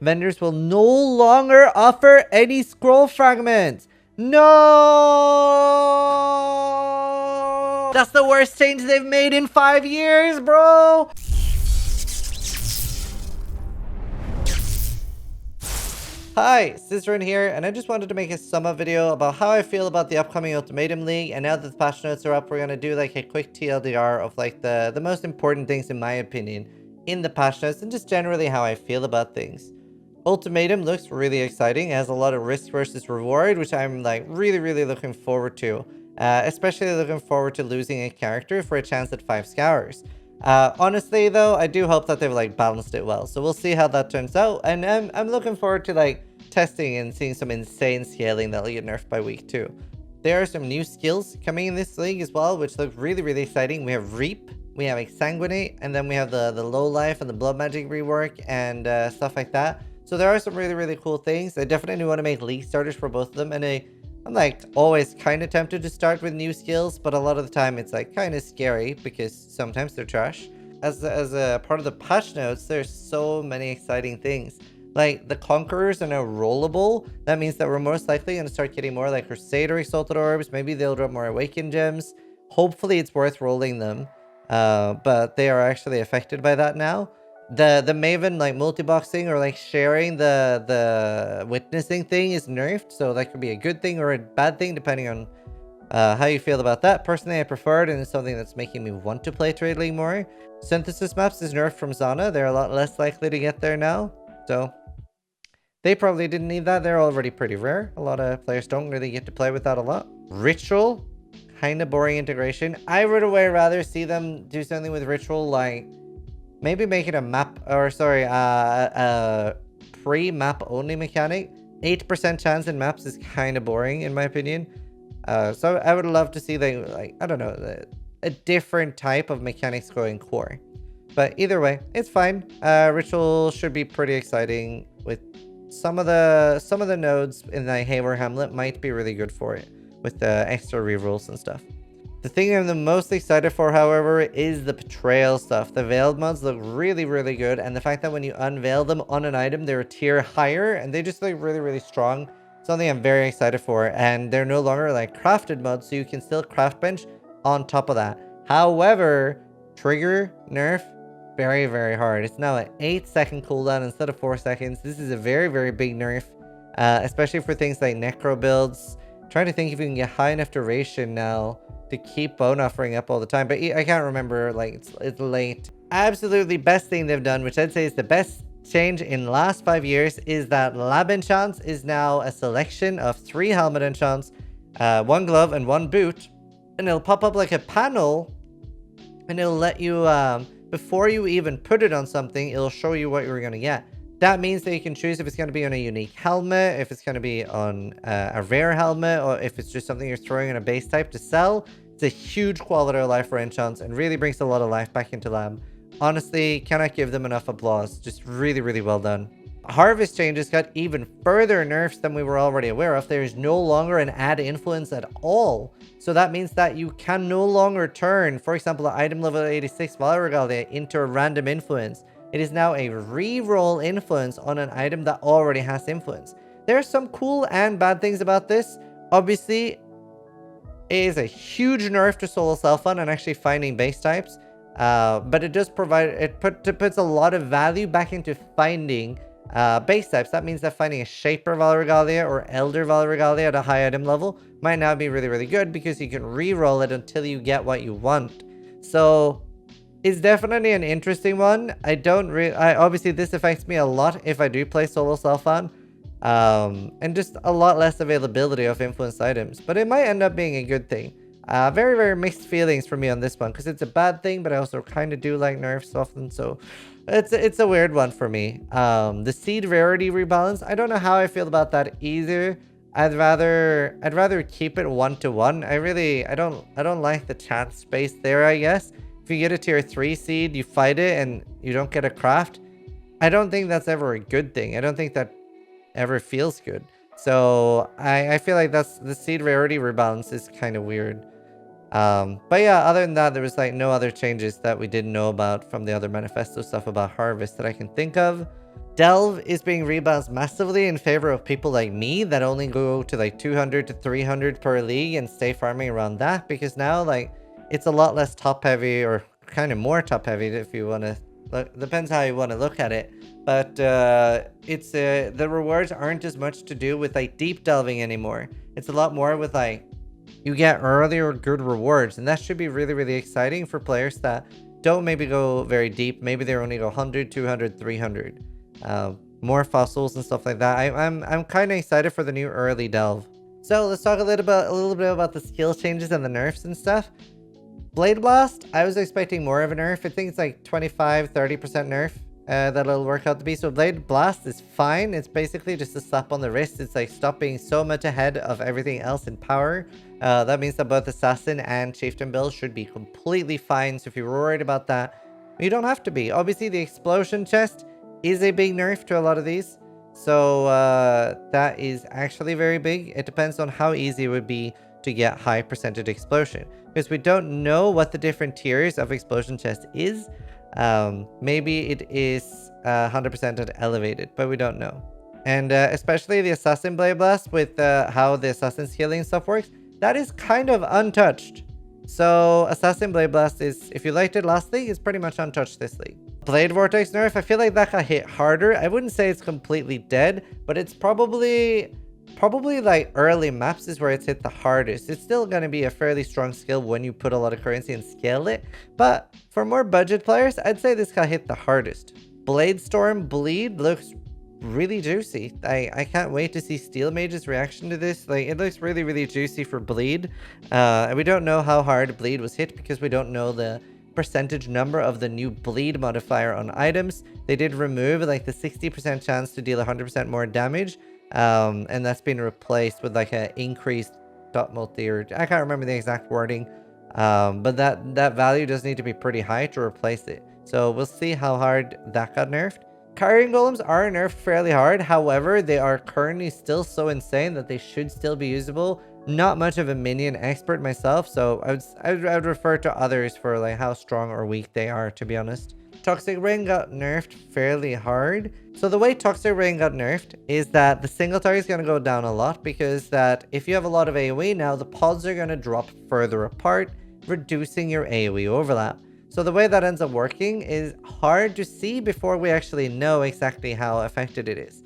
vendors will no longer offer any scroll fragments. No! That's the worst change they've made in 5 years, bro! Hi, Zizaran here, and I just wanted to make a sum up video about how I feel about the upcoming Ultimatum League, and now that the patch notes are up, we're gonna do like a quick TLDR of like the most important things in my opinion in the patch notes, and just generally how I feel about things. Ultimatum looks really exciting. It has a lot of risk versus reward, which I'm like really looking forward to. Especially looking forward to losing a character for a chance at 5 scours. Honestly though, I do hope that they've like balanced it well. So we'll see how that turns out. And I'm looking forward to like testing and seeing some insane scaling that'll get nerfed by week 2. There are some new skills coming in this league as well, which look really exciting. We have Reap, we have Exsanguinate, and then we have the low life and the blood magic rework and stuff like that. So there are some really cool things. I definitely want to make league starters for both of them, and I'm like always kind of tempted to start with new skills, but a lot of the time it's like kind of scary because sometimes they're trash. As a part of the patch notes, there's so many exciting things. Like the Conquerors are now rollable. That means that we're most likely going to start getting more like Crusader Exalted Orbs. Maybe they'll drop more Awakened Gems. Hopefully it's worth rolling them. But they are actually affected by that now. The Maven like multi-boxing or like sharing the witnessing thing is nerfed, so that could be a good thing or a bad thing depending on how you feel about that. Personally, I prefer it, and it's something that's making me want to play Trade League more. Synthesis maps is nerfed from Zana. They're a lot less likely to get there now, so they probably didn't need that. They're already pretty rare. A lot of players don't really get to play with that a lot. Ritual, kind of boring integration. I would way rather see them do something with Ritual, like maybe make it a map, or sorry, pre-map only mechanic. 8% chance in maps is kind of boring in my opinion. So I would love to see like, I don't know, a different type of mechanics going core. But either way, it's fine. Ritual should be pretty exciting with some of the nodes in the Hayward Hamlet might be really good for it with the extra rerolls and stuff. The thing I'm the most excited for, however, is the Betrayal stuff. The Veiled mods look really good, and the fact that when you unveil them on an item, they're a tier higher, and they just look really strong. Something I'm very excited for, and they're no longer like crafted mods, so you can still craft bench on top of that. However, trigger nerf, very hard. It's now an 8-second cooldown instead of 4 seconds. This is a very big nerf, especially for things like necro builds. I'm trying to think if you can get high enough duration now to keep bone offering up all the time, but I can't remember. Like it's late. Absolutely best thing they've done, which I'd say is the best change in the last 5 years, is that lab enchants is now a selection of 3 helmet enchants, 1 glove and 1 boot, and it'll pop up like a panel, and it'll let you before you even put it on something, it'll show you what you're gonna get. That means that you can choose if it's going to be on a unique helmet, if it's going to be on a rare helmet, or if it's just something you're throwing in a base type to sell. It's a huge quality of life for enchants and really brings a lot of life back into lab. Honestly, cannot give them enough applause. Just really well done. Harvest changes got even further nerfs than we were already aware of. There is no longer an add influence at all. So that means that you can no longer turn, for example, an item level 86 Valor Regalia into a random influence. It is now a reroll influence on an item that already has influence. There are some cool and bad things about this. Obviously, it is a huge nerf to solo self-fun and actually finding base types. But it does provide, it puts a lot of value back into finding base types. That means that finding a Shaper Valor Regalia or Elder Valor Regalia at a high item level might now be really good because you can reroll it until you get what you want. So it's definitely an interesting one. Obviously this affects me a lot if I do play solo self-fun. And just a lot less availability of influenced items, but it might end up being a good thing. Very mixed feelings for me on this one because it's a bad thing, but I also kind of do like nerfs often, so it's a weird one for me. The seed rarity rebalance, I don't know how I feel about that either. I'd rather keep it 1-to-1. I don't like the chance space there, I guess. If you get a tier 3 seed, you fight it and you don't get a craft. I don't think that's ever a good thing. I don't think that ever feels good. So I feel like that's the seed rarity rebalance is kind of weird. But yeah, other than that, there was like no other changes that we didn't know about from the other manifesto stuff about harvest that I can think of. Delve is being rebalanced massively in favor of people like me that only go to like 200 to 300 per league and stay farming around that, because now like it's a lot less top heavy, or kind of more top heavy if you want to look. Depends how you want to look at it. But it's the rewards aren't as much to do with like deep delving anymore. It's a lot more with like you get earlier good rewards, and that should be really, really exciting for players that don't maybe go very deep. Maybe they only go 100, 200, 300. More fossils and stuff like that. I'm kind of excited for the new early delve. So let's talk a little bit about the skill changes and the nerfs and stuff. Blade Blast, I was expecting more of a nerf. I think it's like 25-30% nerf that it'll work out to be. So Blade Blast is fine. It's basically just a slap on the wrist. It's like stop being so much ahead of everything else in power. That means that both Assassin and Chieftain builds should be completely fine. So if you're worried about that, you don't have to be. Obviously, the Explosion chest is a big nerf to a lot of these. So that is actually very big. It depends on how easy it would be to get high percentage explosion, because we don't know what the different tiers of explosion chest is. Maybe it is 100% at elevated, but we don't know. And especially the Assassin Blade Blast with how the Assassin's healing stuff works, that is kind of untouched. So Assassin Blade Blast is, if you liked it last league, it's pretty much untouched this league. Blade Vortex nerf, I feel like that got hit harder. I wouldn't say it's completely dead, but it's probably like early maps is where it's hit the hardest. It's still going to be a fairly strong skill when you put a lot of currency and scale it, but for more budget players, I'd say this got hit the hardest. Bladestorm Bleed looks really juicy. I can't wait to see Steel Mage's reaction to this. Like, it looks really, really juicy for Bleed. And we don't know how hard Bleed was hit because we don't know the percentage number of the new Bleed modifier on items. They did remove like the 60% chance to deal 100% more damage. And that's been replaced with like an increased dot multi, or I can't remember the exact wording. But that value does need to be pretty high to replace it. So we'll see how hard that got nerfed. Carrying golems are nerfed fairly hard. However, they are currently still so insane that they should still be usable. Not much of a minion expert myself, so I would refer to others for like how strong or weak they are, to be honest. Toxic Rain got nerfed fairly hard. So the way Toxic Rain got nerfed is that the single target is going to go down a lot, because that if you have a lot of AoE now, the pods are going to drop further apart, reducing your AoE overlap. So the way that ends up working is hard to see before we actually know exactly how affected it is.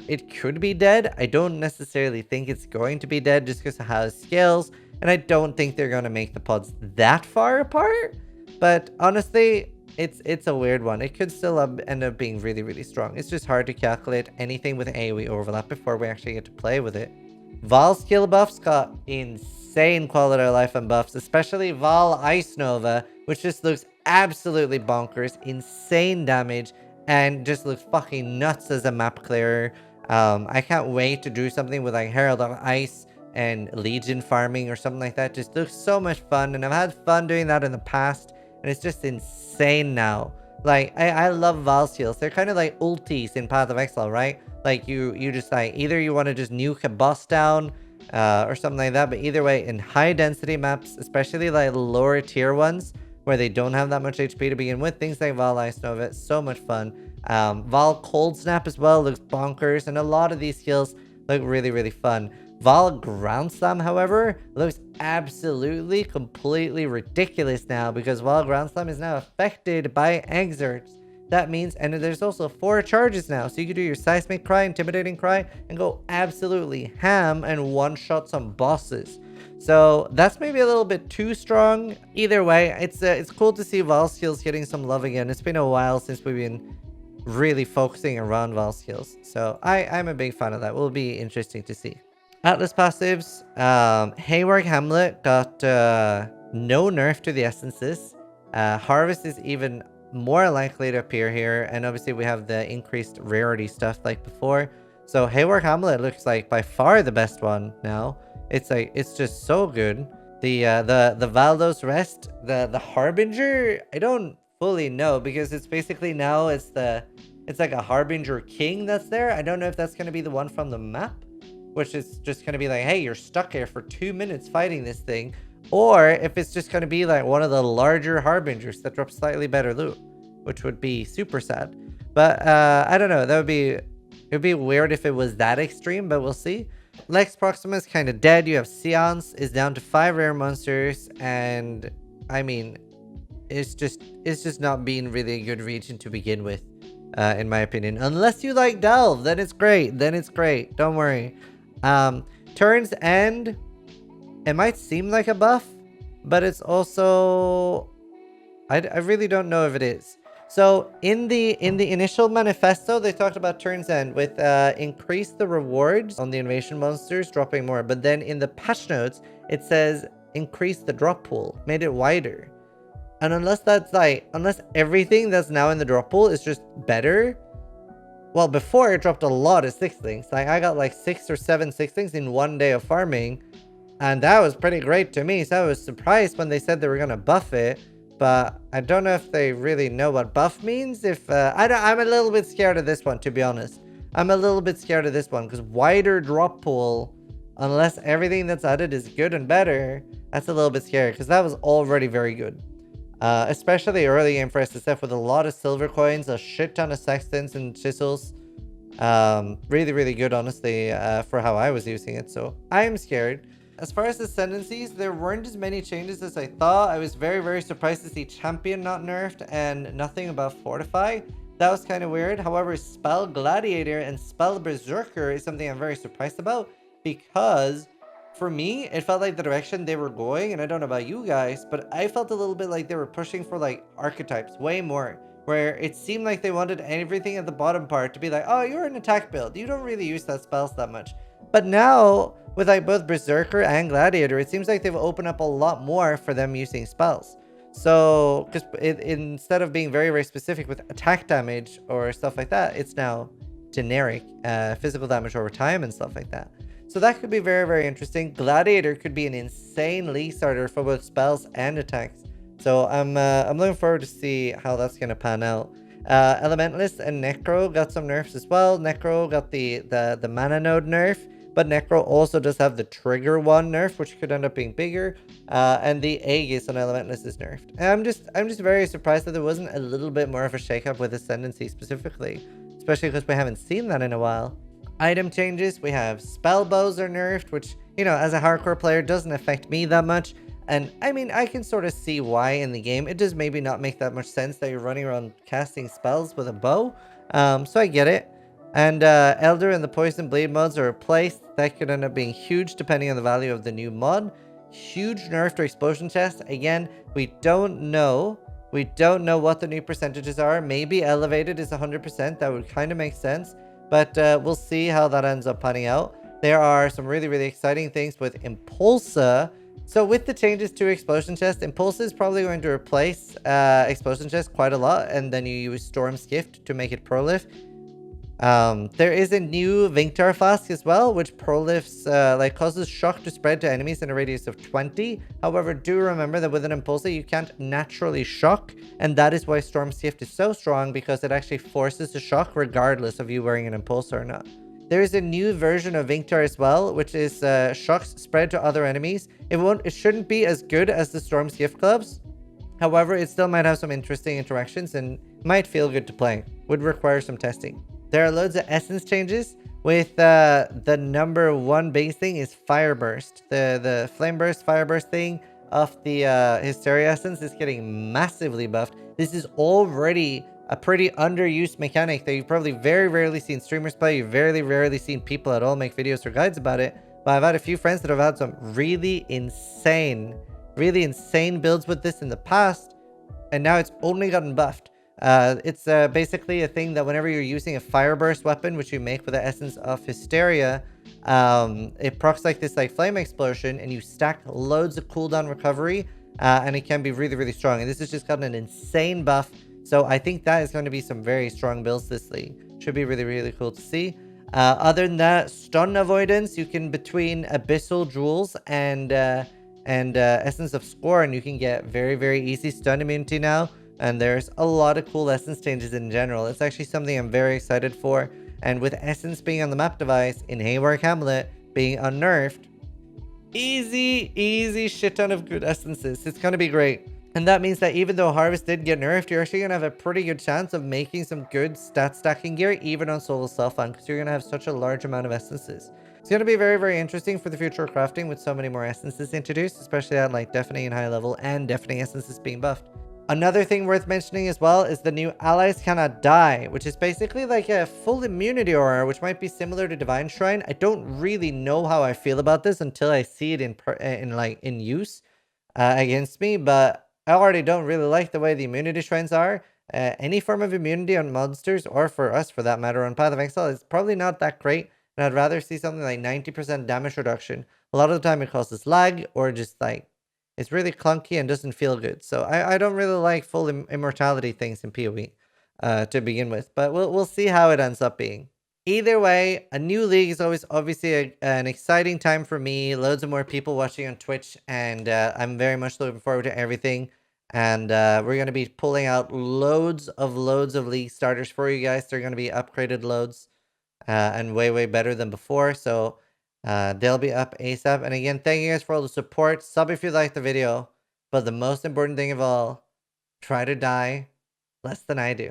It could be dead. I don't necessarily think it's going to be dead just because of how it scales, and I don't think they're going to make the pods that far apart. But honestly, it's a weird one. It could still end up being really, really strong. It's just hard to calculate anything with AoE overlap before we actually get to play with it. Val skill buffs got insane quality of life and buffs, especially Val Ice Nova, which just looks absolutely bonkers, insane damage, and just looks fucking nuts as a map clearer. I can't wait to do something with like Herald of Ice and Legion farming or something like that. Just looks so much fun, and I've had fun doing that in the past, and it's just insane now. Like, I love Val skills. They're kind of like ultis in Path of Exile, right? Like, you just like, either you want to just nuke a boss down, or something like that, but either way, in high density maps, especially like lower tier ones, where they don't have that much HP to begin with, things like Val Ice Nova, it's so much fun. Val Cold Snap as well looks bonkers, and a lot of these skills look really, really fun. Val Ground Slam, however, looks absolutely, completely ridiculous now, because Val Ground Slam is now affected by exerts. That means, and there's also 4 charges now, so you can do your Seismic Cry, Intimidating Cry, and go absolutely ham and one-shot some bosses. So that's maybe a little bit too strong. Either way, it's cool to see Val skills getting some love again. It's been a while since we've been really focusing around Val skills, so I'm a big fan of that. Will be interesting to see. Atlas passives, Haywark Hamlet got no nerf to the essences. Harvest is even more likely to appear here, and obviously we have the increased rarity stuff like before. So Haywark Hamlet looks like by far the best one now. It's like, it's just so good. The Valdos Rest, the Harbinger, I don't fully know, because it's basically now it's like a Harbinger King that's there. I don't know if that's going to be the one from the map, which is just going to be like, hey, you're stuck here for 2 minutes fighting this thing, or if it's just going to be like one of the larger Harbingers that drop slightly better loot, which would be super sad. But I don't know. It'd be weird if it was that extreme, but we'll see. Lex Proxima is kind of dead. You have Seance is down to 5 rare monsters, and I mean, it's just not being really a good region to begin with, in my opinion. Unless you like Delve, then it's great. Then it's great. Don't worry. Turns End, it might seem like a buff, but it's also I really don't know if it is. So in the initial manifesto, they talked about Turns End with increase the rewards on the invasion monsters, dropping more. But then in the patch notes, it says increase the drop pool, made it wider. And unless everything that's now in the drop pool is just better. Well, before it dropped a lot of sixlings. Like I got like 6 or 7 sixlings in one day of farming. And that was pretty great to me. So I was surprised when they said they were going to buff it. But I don't know if they really know what buff means. I'm a little bit scared of this one, to be honest. I'm a little bit scared of this one because wider drop pool, unless everything that's added is good and better, that's a little bit scary because that was already very good. Especially early game for SSF with a lot of silver coins, a shit ton of sextants and chisels. Really, really good, honestly, for how I was using it. So I am scared. As far as ascendancies, there weren't as many changes as I thought. I was very, very surprised to see Champion not nerfed and nothing about Fortify. That was kind of weird. However, Spell Gladiator and Spell Berserker is something I'm very surprised about because for me, it felt like the direction they were going, and I don't know about you guys, but I felt a little bit like they were pushing for like archetypes way more, where it seemed like they wanted everything at the bottom part to be like, oh, you're an attack build. You don't really use that spells that much. But now, with like both Berserker and Gladiator, it seems like they've opened up a lot more for them using spells. So, because instead of being very, very specific with attack damage or stuff like that, it's now generic physical damage over time and stuff like that. So that could be very, very interesting. Gladiator could be an insane league starter for both spells and attacks. So I'm looking forward to see how that's going to pan out. Elementalist and Necro got some nerfs as well. Necro got the mana node nerf, but Necro also does have the trigger one nerf, which could end up being bigger. And the Aegis on Elementalist is nerfed. And I'm just very surprised that there wasn't a little bit more of a shakeup with Ascendancy specifically, especially because we haven't seen that in a while. Item changes, we have spell bows are nerfed, which, you know, as a hardcore player doesn't affect me that much. And I mean, I can sort of see why in the game. It does maybe not make that much sense that you're running around casting spells with a bow. So I get it. And Elder and the Poison Bleed mods are replaced. That could end up being huge depending on the value of the new mod. Huge nerf to Explosion Chest. Again, we don't know. We don't know what the new percentages are. Maybe Elevated is 100%. That would kind of make sense. But we'll see how that ends up panning out. There are some really, really exciting things with Impulsa. So with the changes to Explosion Chest, Impulsa is probably going to replace Explosion Chest quite a lot. And then you use Storm's Gift to make it prolif. There is a new Vinctar Flask as well, which prolifs, causes shock to spread to enemies in a radius of 20. However, do remember that with an Impulsa, you can't naturally shock. And that is why Storm's Gift is so strong, because it actually forces the shock regardless of you wearing an Impulsa or not. There is a new version of Vinctar as well, which is shocks spread to other enemies. It shouldn't be as good as the Storm's Gift gloves. However, it still might have some interesting interactions and might feel good to play. Would require some testing. There are loads of essence changes. With the number one biggest thing is Fire Burst. The Flame Burst, Fire Burst thing of the Hysteria essence is getting massively buffed. This is already a pretty underused mechanic that you've probably very rarely seen streamers play. You've very rarely seen people at all make videos or guides about it. But I've had a few friends that have had some really insane builds with this in the past. And now it's only gotten buffed. It's basically a thing that whenever you're using a Fire Burst weapon, which you make with the essence of Hysteria, it procs like this Flame Explosion, and you stack loads of cooldown recovery, and it can be really strong. And this has just gotten an insane buff. So I think that is going to be some very strong builds this league. Should be really cool to see. Other than that, stun avoidance, you can between Abyssal Jewels and Essence of Scorn, you can get very easy stun immunity now. And there's a lot of cool essence changes in general. It's actually something I'm very excited for. And with essence being on the map device, in Hayward Hamlet being unnerfed, easy shit ton of good essences. It's going to be great. And that means that even though Harvest did get nerfed, you're actually going to have a pretty good chance of making some good stat stacking gear, even on solo self-found, because you're going to have such a large amount of essences. It's going to be very, very interesting for the future of crafting with so many more essences introduced, especially at like deafening and high level, and deafening essences being buffed. Another thing worth mentioning as well is the new Allies Cannot Die, which is basically like a full immunity aura, which might be similar to Divine Shrine. I don't really know how I feel about this until I see it in use against me, but I already don't really like the way the immunity shrines are. Any form of immunity on monsters, or for us for that matter on Path of Exile, is probably not that great, and I'd rather see something like 90% damage reduction. A lot of the time it causes lag, or just like it's really clunky and doesn't feel good. So I don't really like full immortality things in PoE to begin with, but we'll see how it ends up being. Either way, a new league is always obviously an exciting time for me. Loads of more people watching on Twitch, and I'm very much looking forward to everything. And we're going to be pulling out loads of league starters for you guys. They're going to be upgraded loads and way, way better than before. So they'll be up ASAP. And again, thank you guys for all the support. Sub if you liked the video. But the most important thing of all, try to die less than I do.